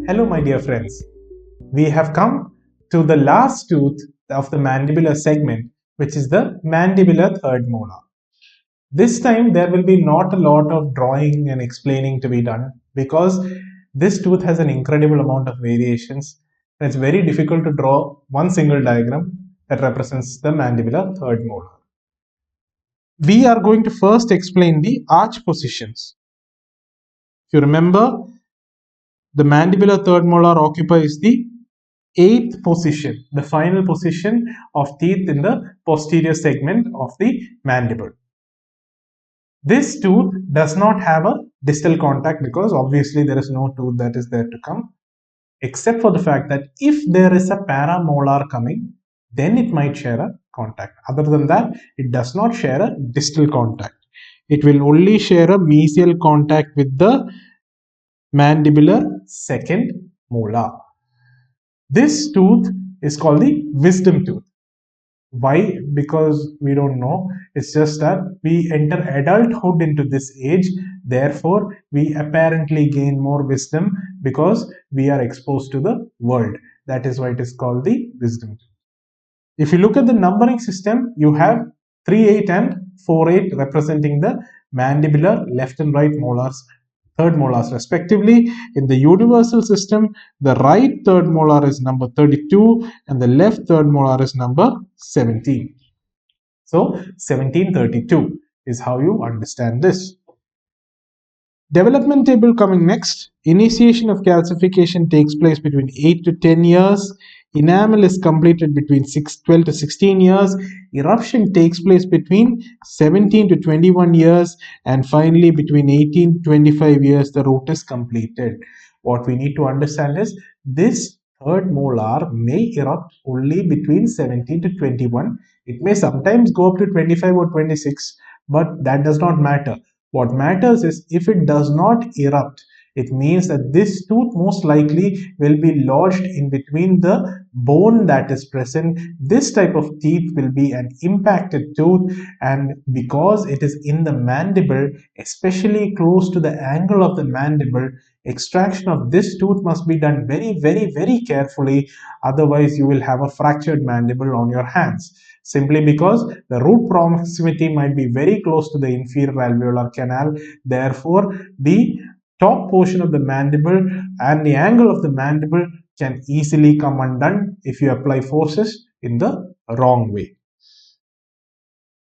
Hello my dear friends, we have come to the last tooth of the mandibular segment, which is the mandibular third molar. This time there will be not a lot of drawing and explaining to be done because this tooth has an incredible amount of variations. It's very difficult to draw one single diagram that represents the mandibular third molar. We are going to first explain the arch positions. If you remember, the mandibular third molar occupies the eighth position, the final position of teeth in the posterior segment of the mandible. This tooth does not have a distal contact because obviously there is no tooth that is there to come, except for the fact that if there is a paramolar coming, then it might share a contact. Other than that, it does not share a distal contact. It will only share a mesial contact with the mandibular second molar. This tooth is called the wisdom tooth. Why? Because we don't know. It's just that we enter adulthood into this age. Therefore, we apparently gain more wisdom because we are exposed to the world. That is why it is called the wisdom tooth. If you look at the numbering system, you have 3-8 and 4-8 representing the mandibular left and right molars, third molars respectively. In the universal system, the right third molar is number 32 and the left third molar is number 17. So 1732 is how you understand this. Development table coming next. Initiation of calcification takes place between 8 to 10 years. Enamel is completed between 12 to 16 years. Eruption takes place between 17 to 21 years. And finally, between 18 to 25 years, the root is completed. What we need to understand is this third molar may erupt only between 17 to 21. It may sometimes go up to 25 or 26, but that does not matter. What matters is if it does not erupt, it means that this tooth most likely will be lodged in between the bone that is present. This type of teeth will be an impacted tooth, and because it is in the mandible, especially close to the angle of the mandible, extraction of this tooth must be done very carefully. Otherwise, you will have a fractured mandible on your hands, simply because the root proximity might be very close to the inferior alveolar canal. Therefore, the top portion of the mandible and the angle of the mandible can easily come undone if you apply forces in the wrong way.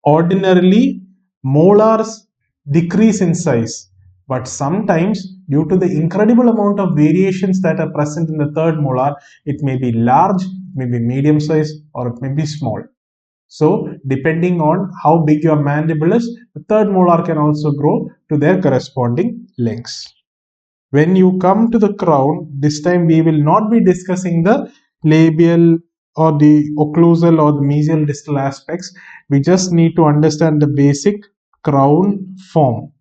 Ordinarily, molars decrease in size, but sometimes due to the incredible amount of variations that are present in the third molar, it may be large, it may be medium size, or it may be small. So, depending on how big your mandible is, the third molar can also grow to their corresponding lengths. When you come to the crown, this time we will not be discussing the labial or the occlusal or the mesial distal aspects. We just need to understand the basic crown form.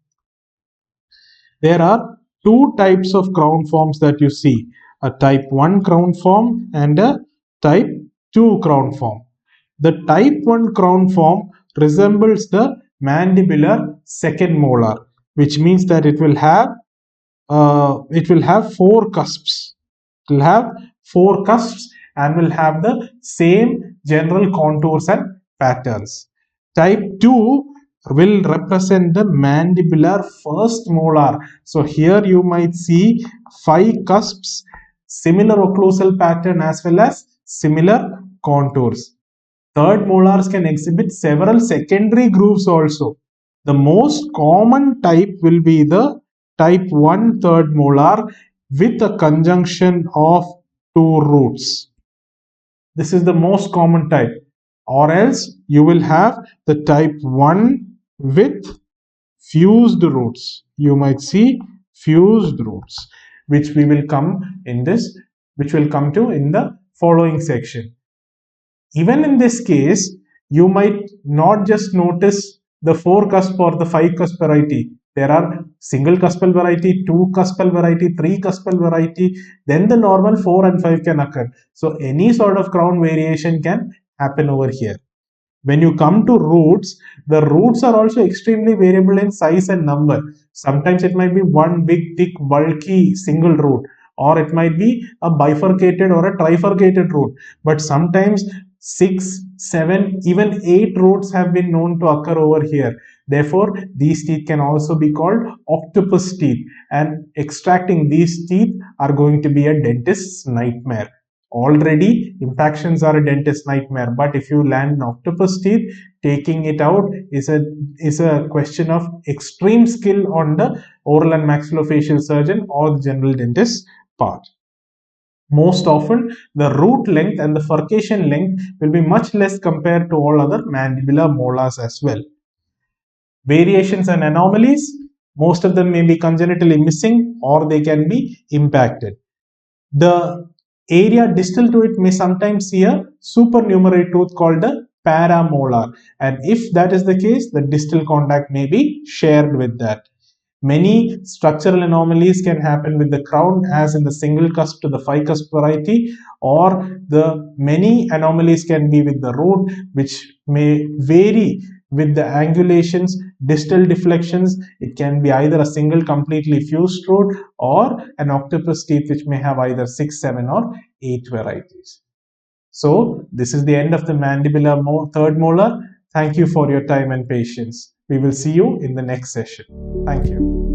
There are two types of crown forms that you see, a type 1 crown form and a type 2 crown form. The type 1 crown form resembles the mandibular second molar, which means that it will have four cusps. It will have four cusps and will have the same general contours and patterns. Type 2 will represent the mandibular first molar. So here you might see 5 cusps, similar occlusal pattern as well as similar contours. Third molars can exhibit several secondary grooves also. The most common type will be the type 1 third molar with a conjunction of two roots. This is the most common type. Or else you will have the type 1 with fused roots. You might see fused roots, which we will come to in the following section. Even in this case, you might not just notice the 4 cusp or the 5 cusp variety. There are single cuspal variety, 2 cuspal variety, 3 cuspal variety, then the normal 4 and 5 can occur. So any sort of crown variation can happen over here. When you come to roots, the roots are also extremely variable in size and number. Sometimes it might be one big, thick, bulky single root. or it might be a bifurcated or a trifurcated root. But sometimes 6, 7, even 8 roots have been known to occur over here. Therefore, these teeth can also be called octopus teeth, and extracting these teeth are going to be a dentist's nightmare. Already, impactions are a dentist's nightmare, but if you land an octopus teeth, taking it out is a question of extreme skill on the oral and maxillofacial surgeon or the general dentist part. Most often, the root length and the furcation length will be much less compared to all other mandibular molars as well. Variations and anomalies, most of them may be congenitally missing or they can be impacted. The area distal to it may sometimes see a supernumerary tooth called the paramolar, and if that is the case, the distal contact may be shared with that. Many structural anomalies can happen with the crown, as in the single cusp to the ficus variety, or the many anomalies can be with the root, which may vary with the angulations, distal deflections. It can be either a single completely fused root or an octopus teeth, which may have either 6, 7, or 8 varieties. So, this is the end of the mandibular third molar. Thank you for your time and patience. We will see you in the next session. Thank you.